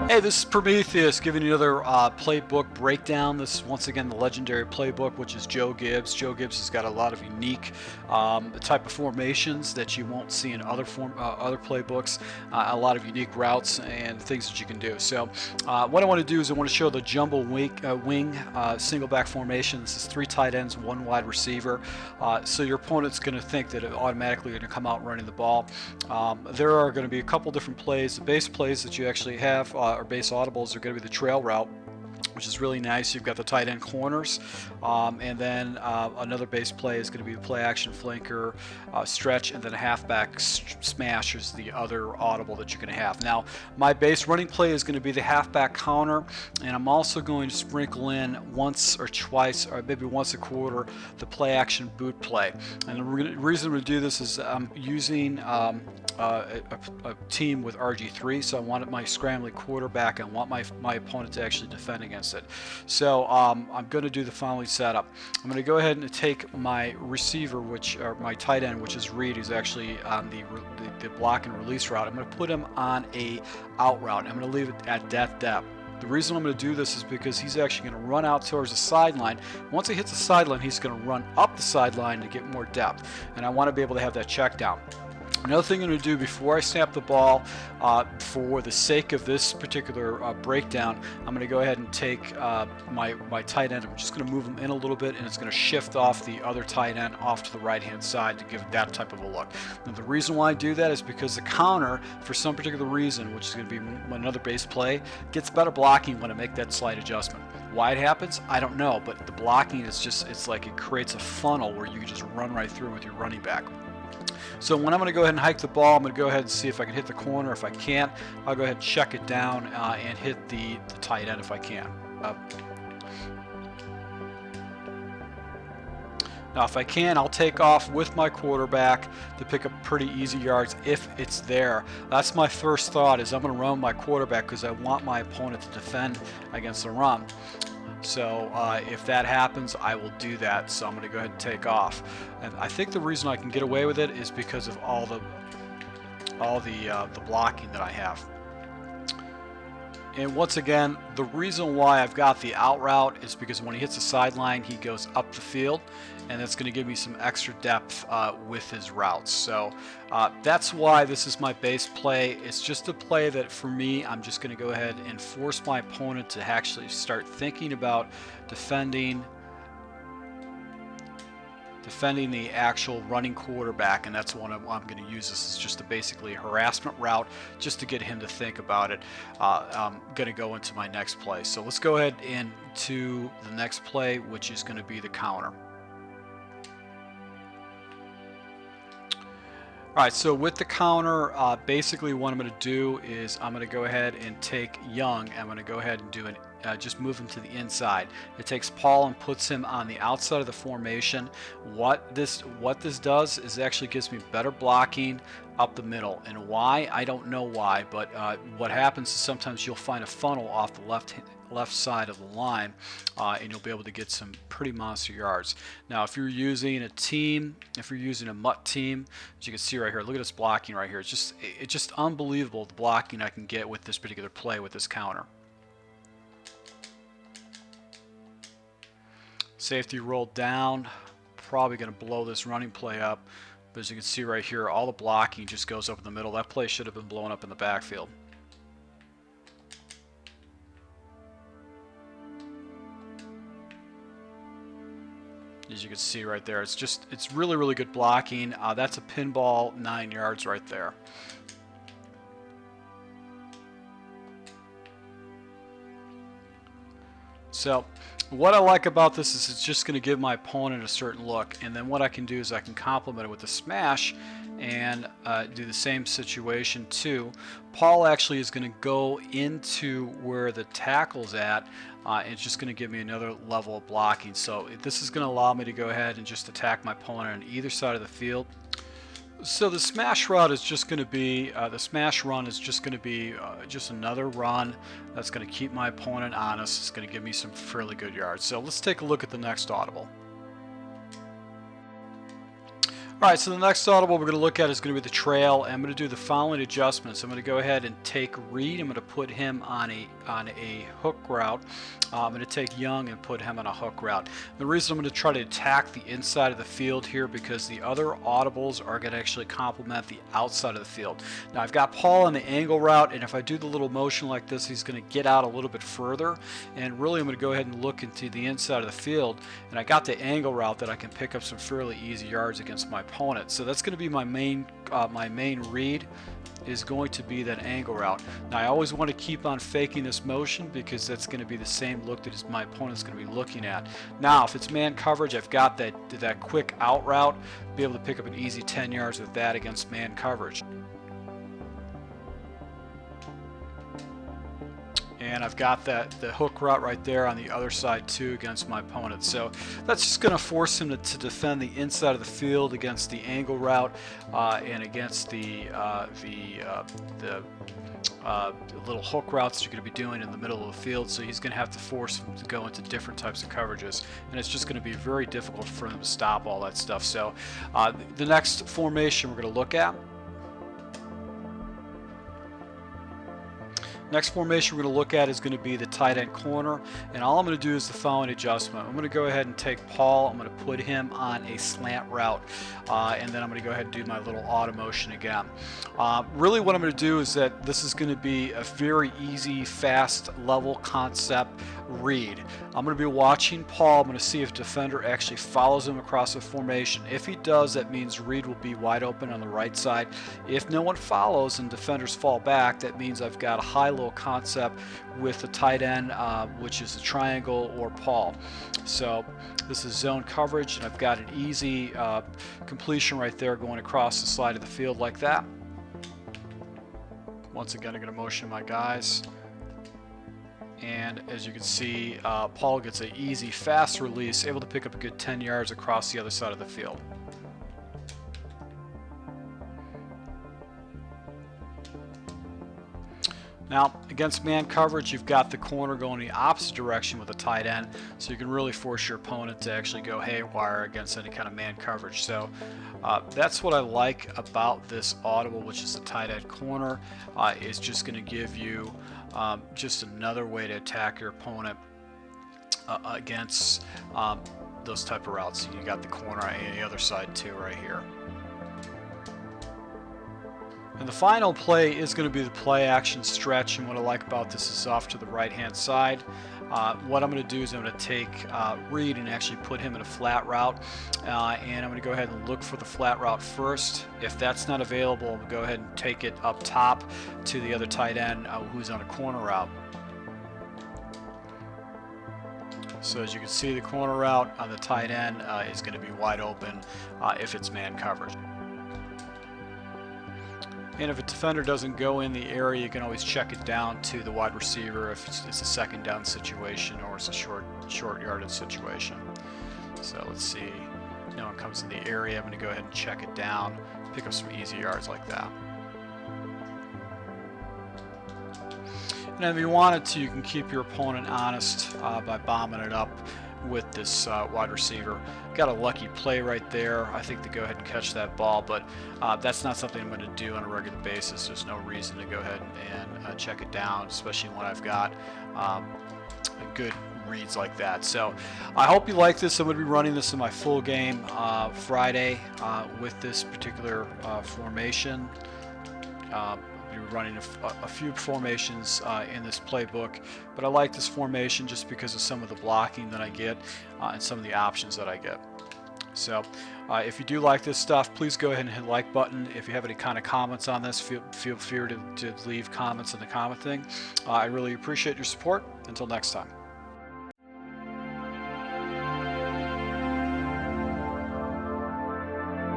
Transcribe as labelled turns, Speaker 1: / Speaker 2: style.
Speaker 1: Hey, this is Prometheus giving you another playbook breakdown. This is once again the legendary playbook, which is Joe Gibbs. Joe Gibbs has got a lot of unique type of formations that you won't see in other playbooks. A lot of unique routes and things that you can do. So what I want to do is I want to show the jumbo wing single back formation. This is 3 tight ends, 1 wide receiver. So your opponent's going to think that it automatically going to come out running the ball. There are going to be a couple different plays. The base plays that you actually have or base audibles are going to be the trail route, which is really nice. You've got the tight end corners, and then another base play is going to be the play action flanker stretch, and then a halfback smash is the other audible that you're going to have. Now, my base running play is going to be the halfback counter, and I'm also going to sprinkle in once or twice, or maybe once a quarter, the play action boot play. And the reason we do this is I'm using a team with RG3, so I want my scrambling quarterback. I want my opponent to actually defend against it. So I'm going to do the following setup. I'm going to go ahead and take my receiver, or my tight end, which is Reed, who's actually on the block and release route. I'm going to put him on a out route. I'm going to leave it at that depth. The reason I'm going to do this is because he's actually going to run out towards the sideline. Once he hits the sideline, he's going to run up the sideline to get more depth, and I want to be able to have that check down. Another thing I'm going to do before I snap the ball, for the sake of this particular breakdown, I'm going to go ahead and take my tight end. I'm just going to move him in a little bit, and it's going to shift off the other tight end off to the right-hand side to give it that type of a look. Now, the reason why I do that is because the counter, for some particular reason, which is going to be another base play, gets better blocking when I make that slight adjustment. Why it happens, I don't know, but the blocking is just, it's like it creates a funnel where you can just run right through with your running back. So when I'm going to go ahead and hike the ball, I'm going to go ahead and see if I can hit the corner. If I can't, I'll go ahead and check it down and hit the tight end if I can. Now if I can, I'll take off with my quarterback to pick up pretty easy yards if it's there. That's my first thought, is I'm going to run my quarterback because I want my opponent to defend against the run. So if that happens, I will do that. So I'm going to go ahead and take off. And I think the reason I can get away with it is because of all the blocking that I have. And once again, the reason why I've got the out route is because when he hits the sideline, he goes up the field, and that's going to give me some extra depth with his routes. So that's why this is my base play. It's just a play that, for me, I'm just going to go ahead and force my opponent to actually start thinking about defending the actual running quarterback, and that's what I'm going to use. This is just basically a harassment route just to get him to think about it. I'm going to go into my next play. So let's go ahead into the next play, which is going to be the counter. Alright, so with the counter, basically what I'm going to do is I'm going to go ahead and take Young. I'm going to go ahead and do just move him to the inside. It takes Paul and puts him on the outside of the formation. What this does is actually gives me better blocking up the middle. And why? I don't know why, but what happens is sometimes you'll find a funnel off the left side of the line, and you'll be able to get some pretty monster yards. Now if you're using a team, if you're using a mutt team, as you can see right here, look at this blocking right here. It's just unbelievable, the blocking I can get with this particular play with this counter. Safety rolled down, probably going to blow this running play up, but as you can see right here, all the blocking just goes up in the middle. That play should have been blown up in the backfield. As you can see right there, it's really good blocking. That's a pinball 9 yards right there. So what I like about this is it's just going to give my opponent a certain look, and then what I can do is I can complement it with a smash and do the same situation too. Paul actually is going to go into where the tackle's at. It's just going to give me another level of blocking. So this is going to allow me to go ahead and just attack my opponent on either side of the field. So the smash route is just going to be, the smash run is just going to be just another run that's going to keep my opponent honest. It's going to give me some fairly good yards. So let's take a look at the next audible. Alright, so the next audible we're going to look at is going to be the trail, and I'm going to do the following adjustments. I'm going to go ahead and take Reed, I'm going to put him on a hook route. I'm going to take Young and put him on a hook route. The reason I'm going to try to attack the inside of the field here because the other audibles are going to actually complement the outside of the field. Now I've got Paul on the angle route, and if I do the little motion like this, he's going to get out a little bit further, and really I'm going to go ahead and look into the inside of the field, and I got the angle route that I can pick up some fairly easy yards against my opponent. So that's going to be my main read is going to be that angle route. Now I always want to keep on faking this motion because that's going to be the same look that my opponent's going to be looking at. Now if it's man coverage, I've got that quick out route, be able to pick up an easy 10 yards with that against man coverage. And I've got the hook route right there on the other side too against my opponent. So that's just going to force him to defend the inside of the field against the angle route and against the little hook routes you're going to be doing in the middle of the field. So he's going to have to force him to go into different types of coverages, and it's just going to be very difficult for him to stop all that stuff. So the next formation we're going to look at. Next formation we're going to look at is going to be the tight end corner, and all I'm going to do is the following adjustment. I'm going to go ahead and take Paul, I'm going to put him on a slant route, and then I'm going to go ahead and do my little auto motion again. Really what I'm going to do is that this is going to be a very easy, fast, level concept read. I'm going to be watching Paul. I'm going to see if defender actually follows him across the formation. If he does, that means Reed will be wide open on the right side. If no one follows and defenders fall back, that means I've got a high-low concept with the tight end, which is a triangle or Paul. So this is zone coverage, and I've got an easy completion right there going across the side of the field like that. Once again, I'm going to motion my guys. And as you can see, Paul gets an easy, fast release, able to pick up a good 10 yards across the other side of the field. Now, against man coverage, you've got the corner going the opposite direction with a tight end, so you can really force your opponent to actually go haywire against any kind of man coverage. So that's what I like about this audible, which is the tight end corner. It's just going to give you just another way to attack your opponent against those type of routes. You got the corner on the other side too right here. And the final play is going to be the play action stretch, and what I like about this is off to the right hand side. What I'm going to do is I'm going to take Reed and actually put him in a flat route, and I'm going to go ahead and look for the flat route first. If that's not available, I'm going to go ahead and take it up top to the other tight end who's on a corner route. So as you can see, the corner route on the tight end is going to be wide open if it's man coverage. And if a defender doesn't go in the area, you can always check it down to the wide receiver if it's a second down situation or it's a short yardage situation. So let's see, no one comes in the area. I'm going to go ahead and check it down, pick up some easy yards like that. And if you wanted to, you can keep your opponent honest by bombing it up with this wide receiver. Got a lucky play right there, I think, to go ahead and catch that ball, but that's not something I'm going to do on a regular basis. There's no reason to go ahead and check it down, especially when I've got good reads like that. So I hope you like this. I'm going to be running this in my full game Friday with this particular formation. We're running a few formations in this playbook, but I like this formation just because of some of the blocking that I get and some of the options that I get. So if you do like this stuff, please go ahead and hit the like button. If you have any kind of comments on this, feel free to leave comments in the comment thing. I really appreciate your support. Until next time.